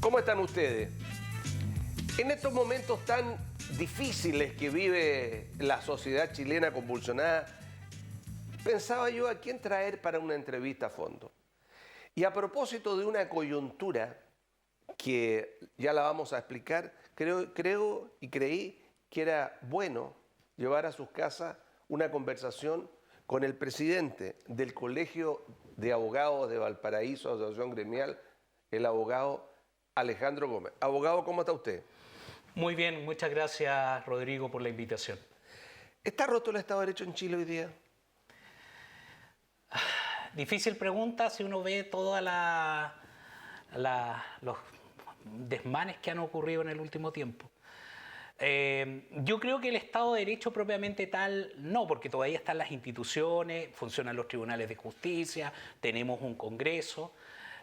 ¿Cómo están ustedes? En estos momentos tan difíciles que vive la sociedad chilena convulsionada, pensaba yo a quién traer para una entrevista a fondo. Y a propósito de una coyuntura que ya la vamos a explicar, creo y creí que era bueno llevar a sus casas una conversación con el presidente del Colegio de Abogados de Valparaíso, Asociación Gremial, el abogado Alejandro Gómez. Abogado, ¿cómo está usted? Muy bien, muchas gracias, Rodrigo, por la invitación. ¿Está roto el Estado de Derecho en Chile hoy día? Difícil pregunta si uno ve todos los desmanes que han ocurrido en el último tiempo. Yo creo que el Estado de Derecho propiamente tal, no, porque todavía están las instituciones, funcionan los tribunales de justicia, tenemos un Congreso,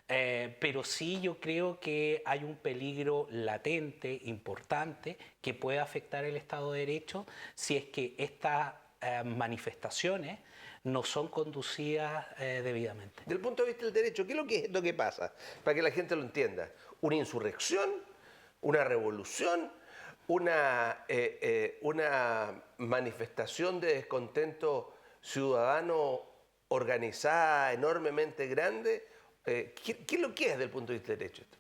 pero sí yo creo que hay un peligro latente, importante, que puede afectar el Estado de Derecho si es que estas manifestaciones no son conducidas debidamente. Desde el punto de vista del derecho, ¿qué es lo que pasa? Para que la gente lo entienda. ¿Una insurrección? ¿Una revolución? ¿Una manifestación de descontento ciudadano organizada, enormemente grande? ¿Qué es lo que es desde el punto de vista del derecho esto?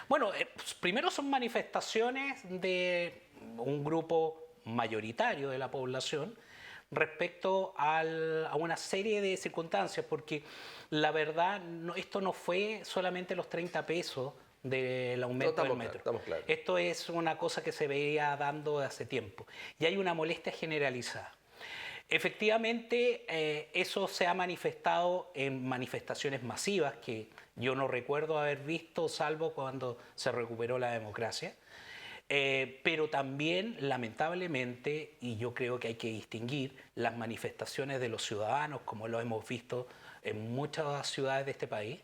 Bueno, primero son manifestaciones de un grupo mayoritario de la población respecto a una serie de circunstancias, porque la verdad esto no fue solamente los 30 pesos del aumento del metro. Estamos claros. Esto es una cosa que se veía dando de hace tiempo y hay una molestia generalizada. Efectivamente, eso se ha manifestado en manifestaciones masivas que yo no recuerdo haber visto, salvo cuando se recuperó la democracia. Pero también, lamentablemente, y yo creo que hay que distinguir las manifestaciones de los ciudadanos, como lo hemos visto en muchas ciudades de este país,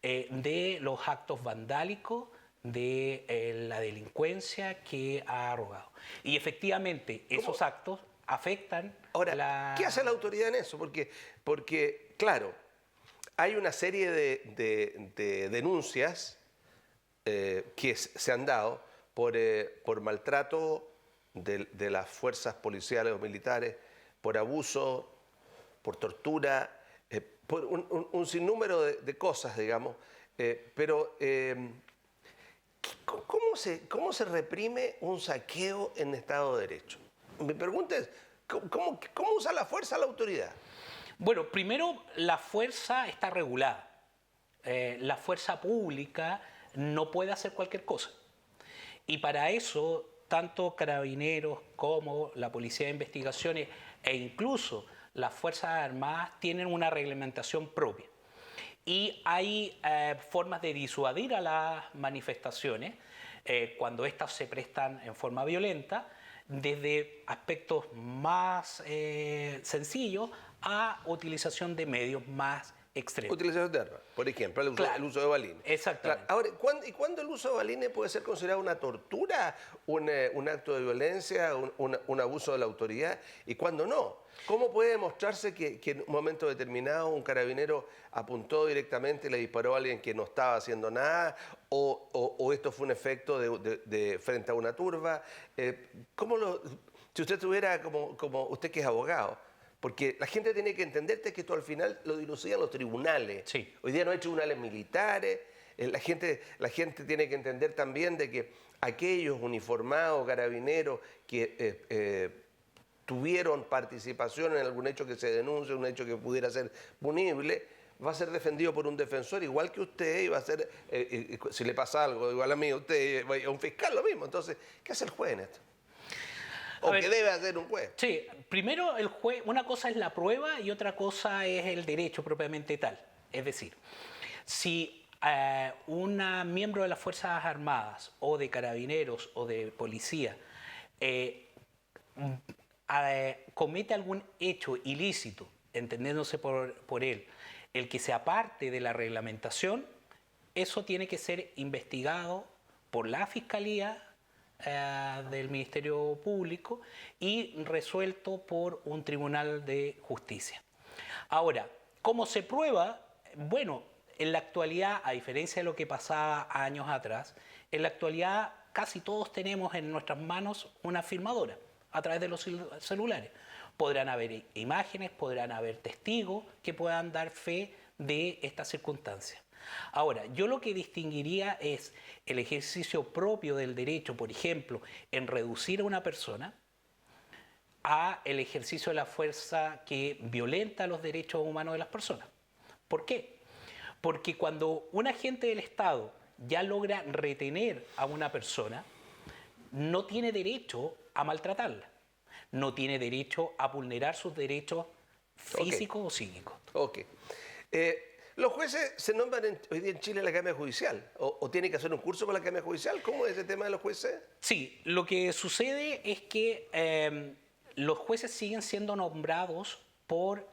de los actos vandálicos, de la delincuencia que ha arrogado. Y efectivamente, esos actos afectan. Ahora, ¿qué hace la autoridad en eso? Porque claro, hay una serie de denuncias que se han dado por maltrato de las fuerzas policiales o militares, por abuso, por tortura, por un sinnúmero de cosas, digamos. Pero, ¿cómo se reprime un saqueo en Estado de Derecho? Mi pregunta es, ¿cómo usa la fuerza la autoridad? Bueno, primero, la fuerza está regulada. La fuerza pública no puede hacer cualquier cosa. Y para eso, tanto Carabineros como la Policía de Investigaciones e incluso las Fuerzas Armadas tienen una reglamentación propia. Y hay formas de disuadir a las manifestaciones cuando éstas se prestan en forma violenta, desde aspectos más sencillos a utilización de medios más extremos. Utilización de armas, por ejemplo, el uso de balines. Exactamente. Claro. Ahora, ¿cuándo el uso de balines puede ser considerado una tortura, un acto de violencia, un abuso de la autoridad? ¿Y cuándo no? ¿Cómo puede demostrarse que en un momento determinado un carabinero apuntó directamente y le disparó a alguien que no estaba haciendo nada? ¿O esto fue un efecto de frente a una turba? Si usted tuviera, como usted que es abogado, porque la gente tiene que entenderte que esto al final lo dilucidan los tribunales. Sí. Hoy día no hay tribunales militares. La gente tiene que entender también de que aquellos uniformados, carabineros que tuvieron participación en algún hecho que se denuncie, un hecho que pudiera ser punible, va a ser defendido por un defensor igual que usted y va a ser, si le pasa algo igual a mí, usted, a un fiscal lo mismo. Entonces, ¿qué hace el juez en esto? ¿O qué debe hacer un juez? Sí, primero el juez, una cosa es la prueba y otra cosa es el derecho propiamente tal. Es decir, si un miembro de las Fuerzas Armadas o de Carabineros o de Policía comete algún hecho ilícito, entendiéndose por él, el que se aparte de la reglamentación, eso tiene que ser investigado por la Fiscalía del Ministerio Público y resuelto por un tribunal de justicia. Ahora, ¿cómo se prueba? Bueno, en la actualidad, a diferencia de lo que pasaba años atrás, en la actualidad casi todos tenemos en nuestras manos una filmadora a través de los celulares. Podrán haber imágenes, podrán haber testigos que puedan dar fe de estas circunstancias. Ahora, yo lo que distinguiría es el ejercicio propio del derecho, por ejemplo, en reducir a una persona, a el ejercicio de la fuerza que violenta los derechos humanos de las personas. ¿Por qué? Porque cuando un agente del Estado ya logra retener a una persona, no tiene derecho a maltratarla, no tiene derecho a vulnerar sus derechos físicos o psíquicos. Ok. ¿Los jueces se nombran hoy día en Chile en la Academia Judicial? ¿O tienen que hacer un curso para la Academia Judicial? ¿Cómo es ese tema de los jueces? Sí, lo que sucede es que los jueces siguen siendo nombrados por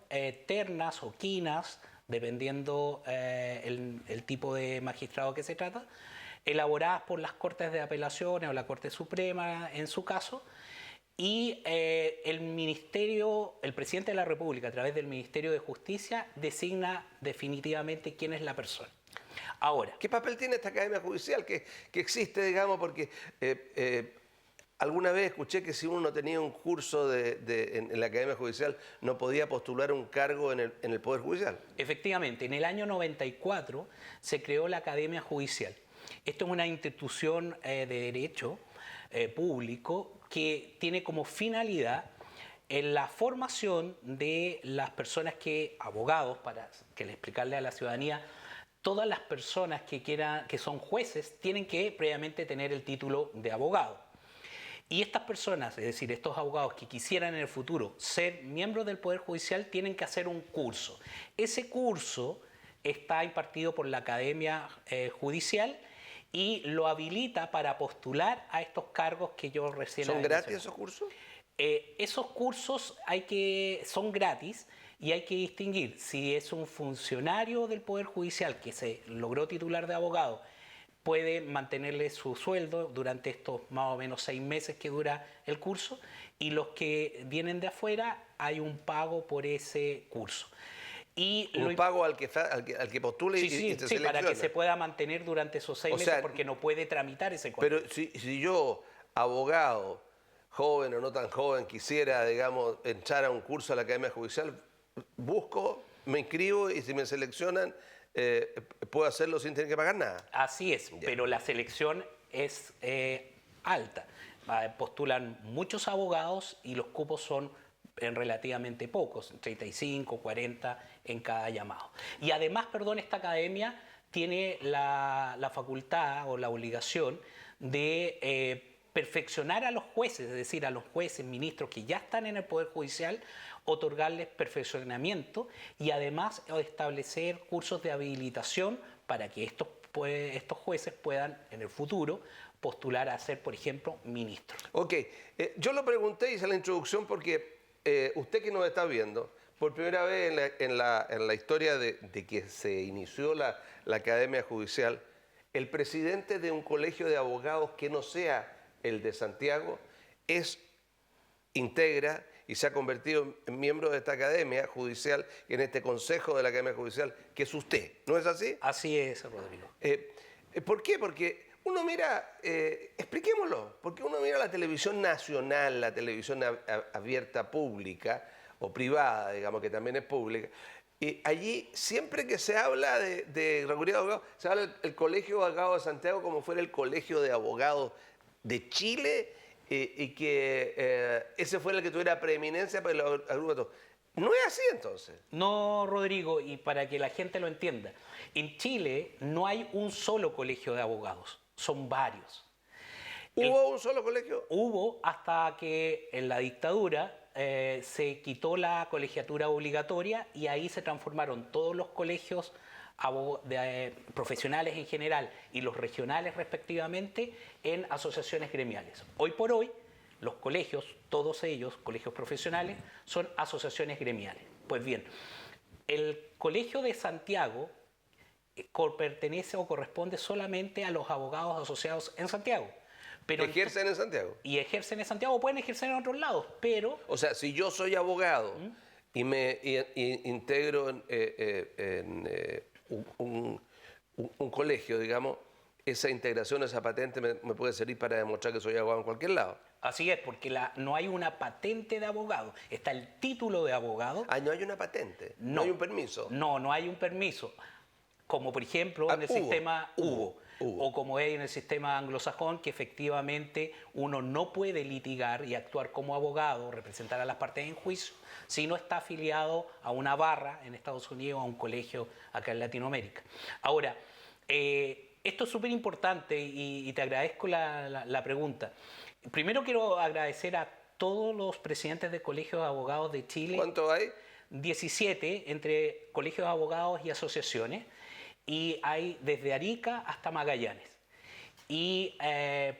ternas o quinas, dependiendo el tipo de magistrado que se trata, elaboradas por las Cortes de Apelaciones o la Corte Suprema en su caso, y el presidente de la República, a través del Ministerio de Justicia, designa definitivamente quién es la persona. Ahora, ¿qué papel tiene esta Academia Judicial que existe, digamos, porque alguna vez escuché que si uno no tenía un curso en la Academia Judicial no podía postular un cargo en el Poder Judicial? Efectivamente, en el año 94 se creó la Academia Judicial. Esto es una institución de derecho público que tiene como finalidad en la formación de las personas abogados, para que le explicarle a la ciudadanía, todas las personas que son jueces tienen que previamente tener el título de abogado. Y estas personas, es decir, estos abogados que quisieran en el futuro ser miembros del Poder Judicial, tienen que hacer un curso. Ese curso está impartido por la Academia Judicial y lo habilita para postular a estos cargos que yo recién ¿Son gratis esos cursos? Esos cursos son gratis y hay que distinguir si es un funcionario del Poder Judicial que se logró titular de abogado, puede mantenerle su sueldo durante estos más o menos 6 meses que dura el curso, y los que vienen de afuera hay un pago por ese curso. Y un pago al que postule y se selecciona. Para que se pueda mantener durante esos 6 meses, porque no puede tramitar ese curso. Pero si yo, abogado, joven o no tan joven, quisiera, digamos, entrar a un curso a la Academia Judicial, busco, me inscribo y si me seleccionan, puedo hacerlo sin tener que pagar nada. Así es, pero la selección es alta. Postulan muchos abogados y los cupos son relativamente pocos, 35, 40 en cada llamado. Y además, esta academia tiene la facultad o la obligación de perfeccionar a los jueces, es decir, a los jueces, ministros que ya están en el Poder Judicial, otorgarles perfeccionamiento y además establecer cursos de habilitación para que estos jueces puedan en el futuro postular a ser, por ejemplo, ministros. Ok, yo lo pregunté, hice la introducción porque usted que nos está viendo, por primera vez en la historia de que se inició la Academia Judicial, el presidente de un colegio de abogados que no sea el de Santiago integra y se ha convertido en miembro de esta Academia Judicial, en este Consejo de la Academia Judicial, que es usted, ¿no es así? Así es, Rodrigo. ¿Por qué? Porque uno mira, expliquémoslo, porque uno mira la televisión nacional, la televisión abierta pública o privada, digamos que también es pública, y allí siempre que se habla de recurrir a abogados, se habla del Colegio de Abogados de Santiago como fuera el Colegio de Abogados de Chile, y que ese fuera el que tuviera preeminencia para el agrupa. ¿No es así entonces? No, Rodrigo, y para que la gente lo entienda, en Chile no hay un solo colegio de abogados, son varios. ¿Hubo un solo colegio? Hubo hasta que en la dictadura se quitó la colegiatura obligatoria y ahí se transformaron todos los colegios profesionales en general y los regionales respectivamente en asociaciones gremiales. Hoy por hoy los colegios, todos ellos, colegios profesionales, son asociaciones gremiales. Pues bien, el Colegio de Santiago pertenece o corresponde solamente a los abogados asociados en Santiago. Pero ¿ejercen en Santiago? Y ejercen en Santiago, o pueden ejercer en otros lados, pero... O sea, si yo soy abogado y me integro un colegio, digamos, esa integración, esa patente me puede servir para demostrar que soy abogado en cualquier lado. Así es, porque no hay una patente de abogado, está el título de abogado. Ah, no hay una patente, no hay un permiso. No hay un permiso. Como por ejemplo en el sistema hubo. O como es en el sistema anglosajón, que efectivamente uno no puede litigar y actuar como abogado, representar a las partes en juicio, si no está afiliado a una barra en Estados Unidos o a un colegio acá en Latinoamérica. Ahora, esto es súper importante y te agradezco la pregunta. Primero quiero agradecer a todos los presidentes de colegios de abogados de Chile. ¿Cuántos hay? 17 entre colegios de abogados y asociaciones. Y hay desde Arica hasta Magallanes. Y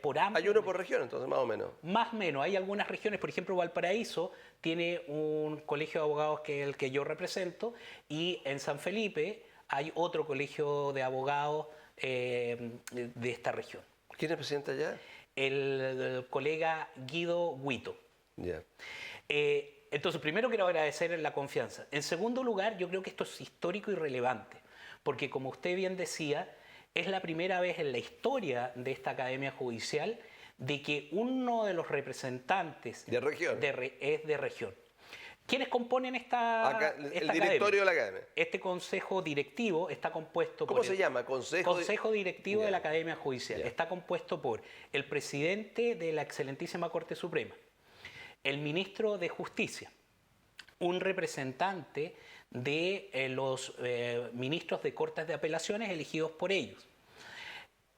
por ambos, hay uno por región, entonces, más o menos. Más o menos. Hay algunas regiones, por ejemplo, Valparaíso tiene un colegio de abogados que es el que yo represento, y en San Felipe hay otro colegio de abogados de esta región. ¿Quién es presidente allá? El colega Guido Huito. Yeah. Entonces, primero quiero agradecer la confianza. En segundo lugar, yo creo que esto es histórico y relevante, porque como usted bien decía, es la primera vez en la historia de esta Academia Judicial de que uno de los representantes de región es de región. ¿Quiénes componen esta el directorio de la Academia? Este consejo directivo está compuesto por... ¿Cómo se llama? Consejo directivo de la Academia Judicial. Está compuesto por el presidente de la Excelentísima Corte Suprema, el ministro de Justicia, un representante de los ministros de Cortes de Apelaciones elegidos por ellos,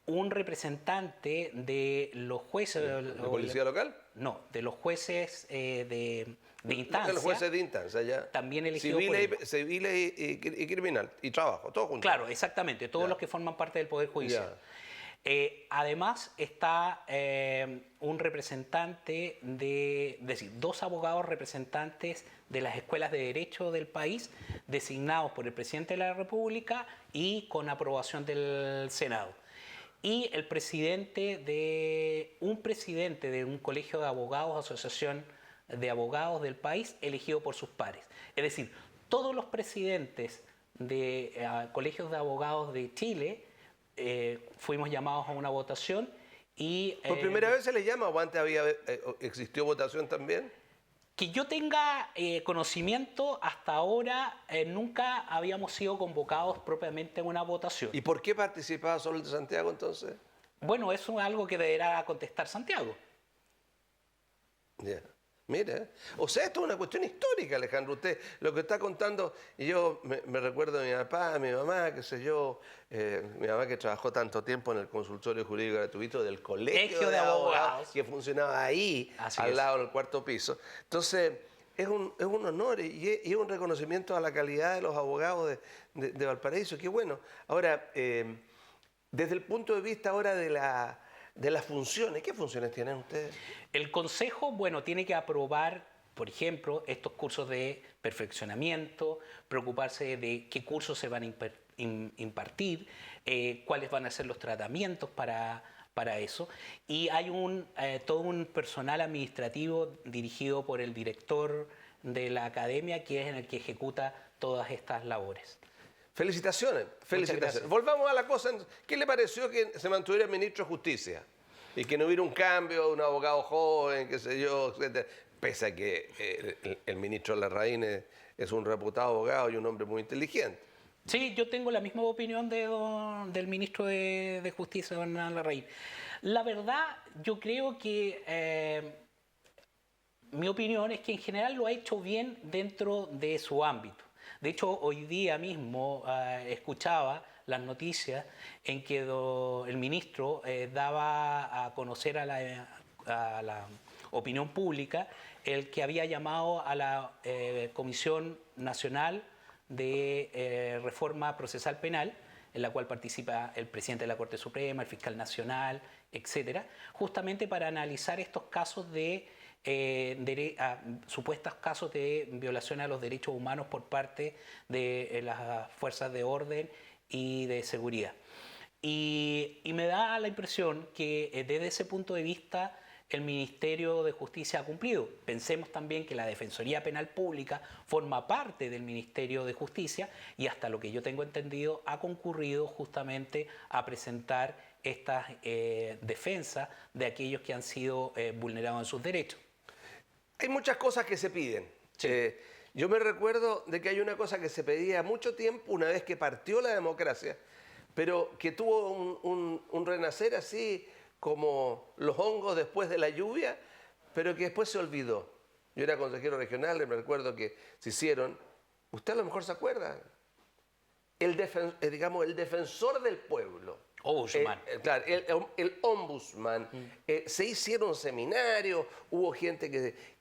un representante de los jueces... ¿De policía local? No, de los jueces de instancia. De los jueces de instancia, ya. También elegidos por ellos. Civiles y criminal, y trabajo, todo junto. Claro, exactamente, todos los que forman parte del Poder Judicial. Además está un representante es decir, dos abogados representantes de las escuelas de derecho del país, designados por el presidente de la República y con aprobación del Senado. Y el presidente de un colegio de abogados, asociación de abogados del país, elegido por sus pares. Es decir, todos los presidentes de colegios de abogados de Chile fuimos llamados a una votación y... ¿Por primera vez se le llama o antes existió votación también? Que yo tenga conocimiento, hasta ahora nunca habíamos sido convocados propiamente a una votación. ¿Y por qué participaba solo el de Santiago entonces? Bueno, eso es algo que deberá contestar Santiago. Ya. Mira, o sea, esto es una cuestión histórica, Alejandro. Usted lo que está contando, y yo me recuerdo de mi papá, mi mamá, qué sé yo, mi mamá que trabajó tanto tiempo en el consultorio jurídico gratuito del colegio de abogados que funcionaba ahí, al lado, en el cuarto piso. Entonces, es un honor y es un reconocimiento a la calidad de los abogados de Valparaíso. Qué bueno. Ahora, desde el punto de vista ahora de las funciones, ¿qué funciones tienen ustedes? El Consejo, bueno, tiene que aprobar, por ejemplo, estos cursos de perfeccionamiento, preocuparse de qué cursos se van a impartir, cuáles van a ser los tratamientos para eso. Y hay todo un personal administrativo dirigido por el director de la academia, que es el que ejecuta todas estas labores. Felicitaciones, felicitaciones. Volvamos a la cosa. ¿Qué le pareció que se mantuviera el ministro de Justicia? Y que no hubiera un cambio, un abogado joven, qué sé yo, etc. Pese a que el ministro Larraín es un reputado abogado y un hombre muy inteligente. Sí, yo tengo la misma opinión del ministro de Justicia, don Larraín. La verdad, yo creo que mi opinión es que en general lo ha hecho bien dentro de su ámbito. De hecho, hoy día mismo escuchaba las noticias en que el ministro daba a conocer a la opinión pública el que había llamado a la Comisión Nacional de Reforma Procesal Penal, en la cual participa el presidente de la Corte Suprema, el fiscal nacional, etcétera, justamente para analizar estos casos supuestos casos de violación a los derechos humanos por parte de las fuerzas de orden y de seguridad. Y me da la impresión que desde ese punto de vista el Ministerio de Justicia ha cumplido. Pensemos también que la Defensoría Penal Pública forma parte del Ministerio de Justicia y hasta lo que yo tengo entendido ha concurrido justamente a presentar estas defensas de aquellos que han sido vulnerados en sus derechos. Hay muchas cosas que se piden. Sí. Yo me recuerdo de que hay una cosa que se pedía mucho tiempo, una vez que partió la democracia, pero que tuvo un renacer así como los hongos después de la lluvia, pero que después se olvidó. Yo era consejero regional y me recuerdo que se hicieron, usted a lo mejor se acuerda, el defensor del pueblo. Ombudsman. Claro, el ombudsman. Se hicieron seminarios, hubo gente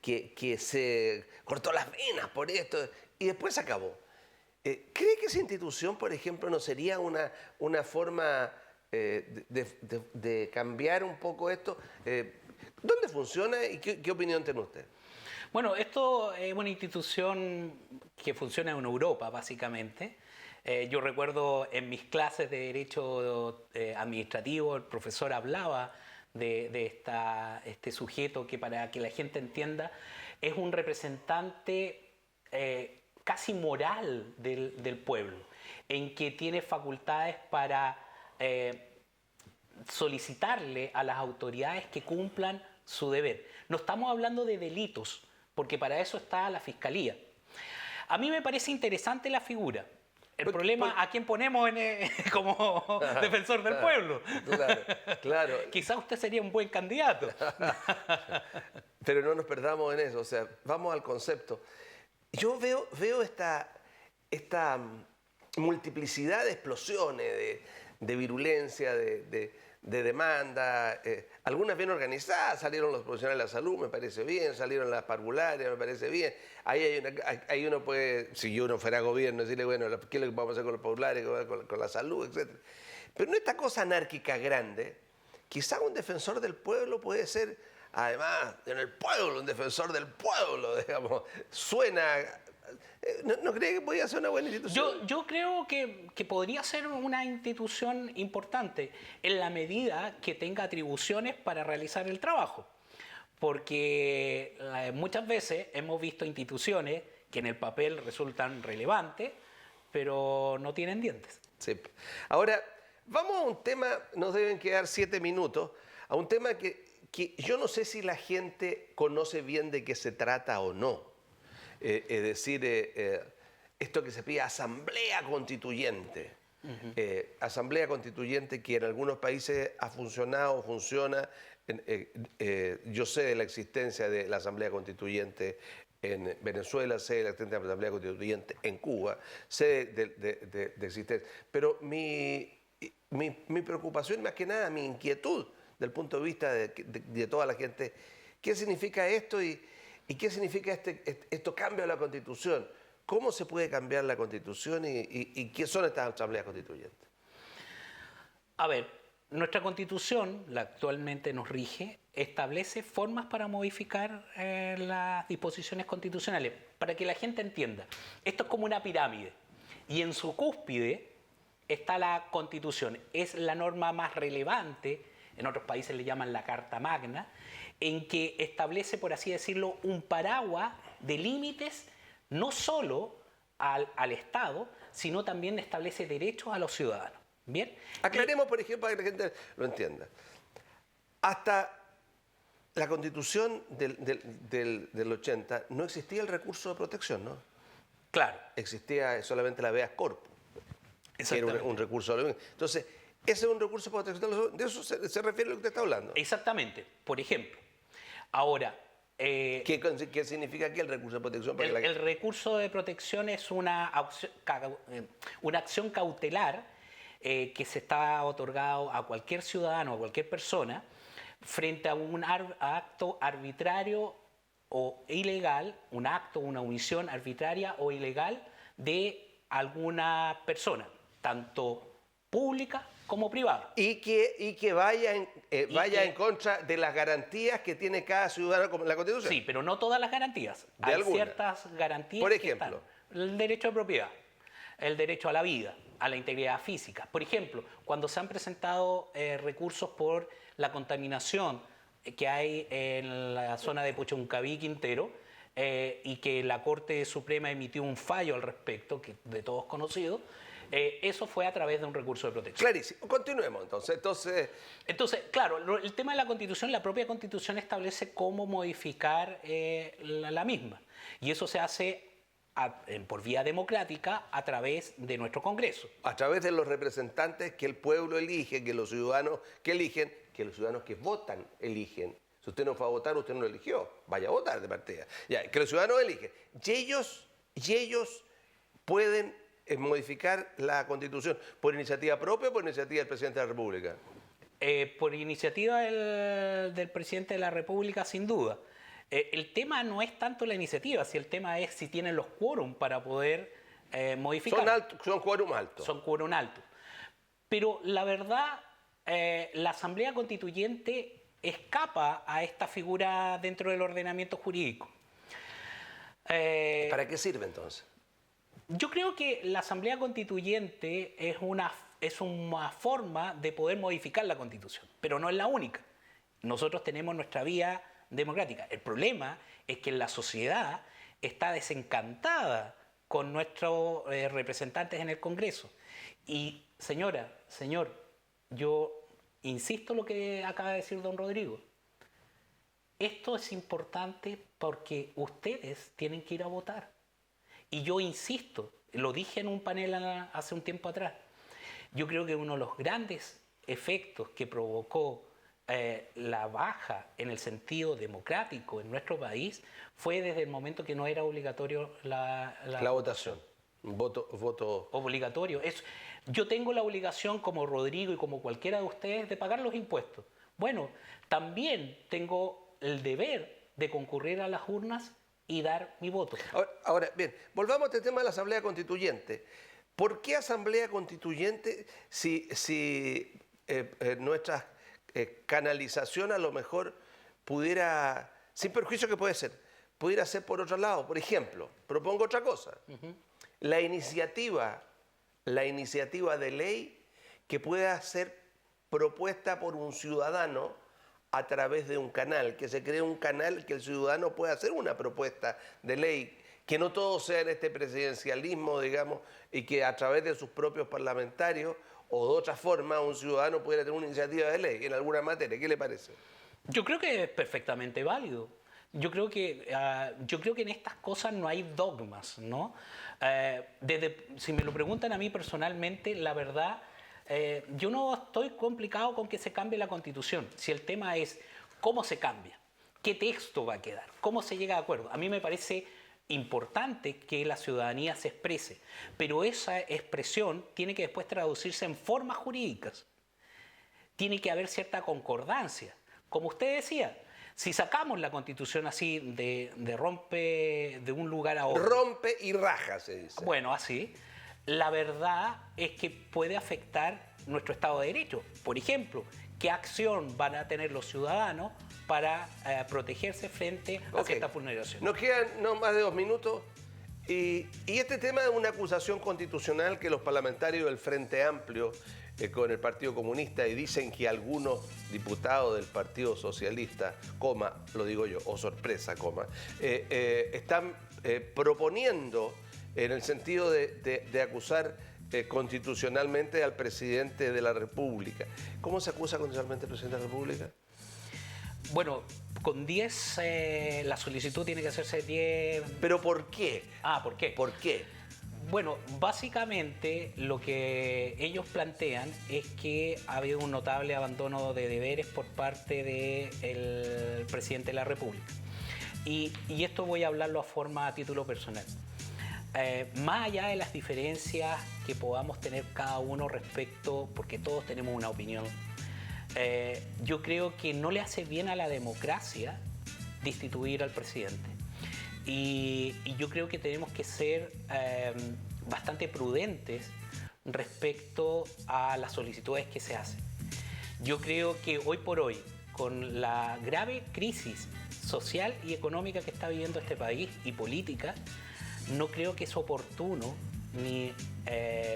que se cortó las venas por esto y después se acabó. ¿Cree que esa institución, por ejemplo, no sería una forma de cambiar un poco esto? ¿Dónde funciona y qué opinión tiene usted? Bueno, esto es una institución que funciona en Europa, básicamente. Yo recuerdo en mis clases de Derecho Administrativo, el profesor hablaba de este sujeto que, para que la gente entienda, es un representante casi moral del pueblo, en que tiene facultades para solicitarle a las autoridades que cumplan su deber. No estamos hablando de delitos, porque para eso está la Fiscalía. A mí me parece interesante la figura. El problema, ¿a quién ponemos como defensor del pueblo? Claro, claro. Quizá usted sería un buen candidato. Pero no nos perdamos en eso, o sea, vamos al concepto. Yo veo esta multiplicidad de explosiones, de virulencia, de demanda, algunas bien organizadas, salieron los profesionales de la salud, me parece bien, salieron las parvularias, me parece bien. Ahí uno puede, si uno fuera gobierno, decirle, bueno, ¿qué es lo que vamos a hacer con los parvularios, con la salud, etcétera? Pero en esta cosa anárquica grande, quizá un defensor del pueblo puede ser, además, en el pueblo, un defensor del pueblo, digamos, suena... ¿No cree que podría ser una buena institución? Yo creo que podría ser una institución importante en la medida que tenga atribuciones para realizar el trabajo. Porque muchas veces hemos visto instituciones que en el papel resultan relevantes, pero no tienen dientes. Sí. Ahora, vamos a un tema, nos deben quedar 7 minutos, a un tema que yo no sé si la gente conoce bien de qué se trata o no. Es decir, esto que se pide asamblea constituyente. Asamblea constituyente que en algunos países ha funcionado, funciona. Yo sé de la existencia de la asamblea constituyente en Venezuela, sé de la existencia de la asamblea constituyente en Cuba, sé de existencia. Pero mi preocupación, más que nada, mi inquietud, del punto de vista de toda la gente, ¿qué significa esto y qué significa esto cambio a la Constitución? ¿Cómo se puede cambiar la Constitución y qué son estas asambleas constituyentes? A ver, nuestra Constitución, la actualmente nos rige, establece formas para modificar las disposiciones constitucionales. Para que la gente entienda, esto es como una pirámide y en su cúspide está la Constitución. Es la norma más relevante, en otros países le llaman la Carta Magna, en que establece, por así decirlo, un paraguas de límites no solo al Estado, sino también establece derechos a los ciudadanos. ¿Bien? Aclaremos, por ejemplo, para que la gente lo entienda. Hasta la Constitución del 80 no existía el recurso de protección, ¿no? Claro. Existía solamente la habeas corpus, que era un recurso de... Entonces, ese es un recurso de protección, de eso se refiere a lo que usted está hablando. Exactamente. Por ejemplo, ahora... ¿Qué significa aquí el recurso de protección? El recurso de protección es una acción cautelar que se está otorgado a cualquier ciudadano, a cualquier persona, frente a un acto arbitrario o ilegal, un acto, una omisión arbitraria o ilegal de alguna persona, tanto pública como privada. Y que vaya en contra de las garantías que tiene cada ciudadano como la Constitución. Sí, pero no todas las garantías. Hay ciertas garantías. Por ejemplo, el derecho de propiedad, el derecho a la vida, a la integridad física. Por ejemplo, cuando se han presentado recursos por la contaminación que hay en la zona de Puchuncaví, Quintero, y que la Corte Suprema emitió un fallo al respecto, que de todos conocido, eso fue a través de un recurso de protección. Clarísimo. Continuemos entonces. Entonces, claro, el tema de la Constitución, la propia Constitución establece cómo modificar la misma. Y eso se hace por vía democrática a través de nuestro Congreso. A través de los representantes que el pueblo elige, que los ciudadanos que eligen, que los ciudadanos que votan eligen. Si usted no fue a votar, usted no lo eligió. Vaya a votar de partida. Ya, que los ciudadanos eligen. Y ellos pueden modificar la Constitución por iniciativa propia o por iniciativa del presidente de la República. Por iniciativa del presidente de la República, sin duda. El tema no es tanto la iniciativa, si el tema es si tienen los quórum para poder modificar. Son quórum altos. Son quórum altos. Pero la verdad, la Asamblea Constituyente escapa a esta figura dentro del ordenamiento jurídico. ¿Para qué sirve entonces? Yo creo que la Asamblea Constituyente es una forma de poder modificar la Constitución, pero no es la única. Nosotros tenemos nuestra vía democrática. El problema es que la sociedad está desencantada con nuestros representantes en el Congreso. Y señor, yo insisto en lo que acaba de decir don Rodrigo. Esto es importante porque ustedes tienen que ir a votar. Y yo insisto, lo dije en un panel hace un tiempo atrás, yo creo que uno de los grandes efectos que provocó la baja en el sentido democrático en nuestro país fue desde el momento que no era obligatorio la votación. Voto obligatorio. Yo tengo la obligación como Rodrigo y como cualquiera de ustedes de pagar los impuestos. Bueno, también tengo el deber de concurrir a las urnas y dar mi voto. Ahora, bien, volvamos a este tema de la Asamblea Constituyente. ¿Por qué Asamblea Constituyente si nuestra canalización a lo mejor pudiera, sin perjuicio que puede ser, pudiera ser por otro lado? Por ejemplo, propongo otra cosa. La iniciativa de ley que pueda ser propuesta por un ciudadano a través de un canal, que se cree un canal que el ciudadano pueda hacer una propuesta de ley, que no todo sea en este presidencialismo, digamos, y que a través de sus propios parlamentarios o de otra forma un ciudadano pudiera tener una iniciativa de ley en alguna materia. ¿Qué le parece? Yo creo que es perfectamente válido. Yo creo que en estas cosas no hay dogmas, ¿no? Si me lo preguntan a mí personalmente, la verdad, yo no estoy complicado con que se cambie la Constitución. Si el tema es cómo se cambia, qué texto va a quedar, cómo se llega a acuerdo. A mí me parece importante que la ciudadanía se exprese, pero esa expresión tiene que después traducirse en formas jurídicas. Tiene que haber cierta concordancia. Como usted decía, si sacamos la Constitución así de rompe de un lugar a otro. Rompe y raja, se dice. Bueno, así. La verdad es que puede afectar nuestro Estado de Derecho. Por ejemplo, ¿qué acción van a tener los ciudadanos para protegerse frente a ciertas vulneraciones? Nos quedan no más de 2 minutos. Y este tema es una acusación constitucional que los parlamentarios del Frente Amplio con el Partido Comunista, y dicen que algunos diputados del Partido Socialista, lo digo yo, o sorpresa, están proponiendo en el sentido de acusar constitucionalmente al presidente de la República. ¿Cómo se acusa constitucionalmente al presidente de la República? Bueno, con 10, la solicitud tiene que hacerse 10... ¿Pero por qué? ¿Por qué? ¿Por qué? Bueno, básicamente lo que ellos plantean es que ha habido un notable abandono de deberes por parte del presidente de la República. Y esto voy a hablarlo a título personal. Más allá de las diferencias que podamos tener cada uno respecto, porque todos tenemos una opinión, yo creo que no le hace bien a la democracia destituir al presidente. Y yo creo que tenemos que ser bastante prudentes respecto a las solicitudes que se hacen. Yo creo que hoy por hoy, con la grave crisis social y económica que está viviendo este país y política, no creo que es oportuno, ni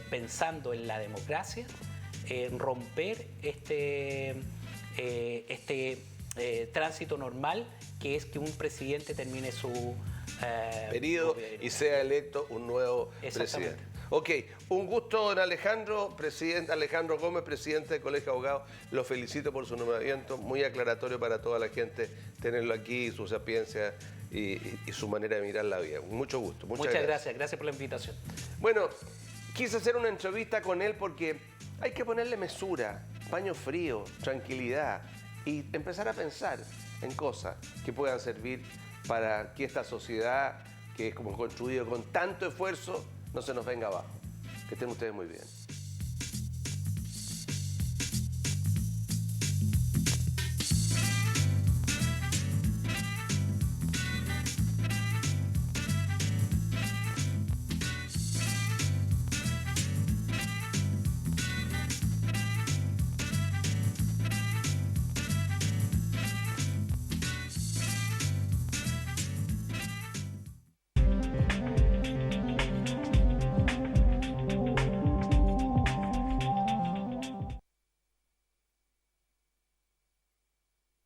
pensando en la democracia, romper tránsito normal, que es que un presidente termine su periodo y sea electo un nuevo presidente. Ok, un gusto, don Alejandro, presidente Alejandro Gómez, presidente del Colegio de Abogados. Lo felicito por su nombramiento, muy aclaratorio para toda la gente tenerlo aquí, su sapiencia y su manera de mirar la vida. Mucho gusto. Muchas gracias. Gracias por la invitación. Bueno, quise hacer una entrevista con él porque hay que ponerle mesura, paño frío, tranquilidad y empezar a pensar en cosas que puedan servir para que esta sociedad, que es como construido con tanto esfuerzo, no se nos venga abajo. Que estén ustedes muy bien.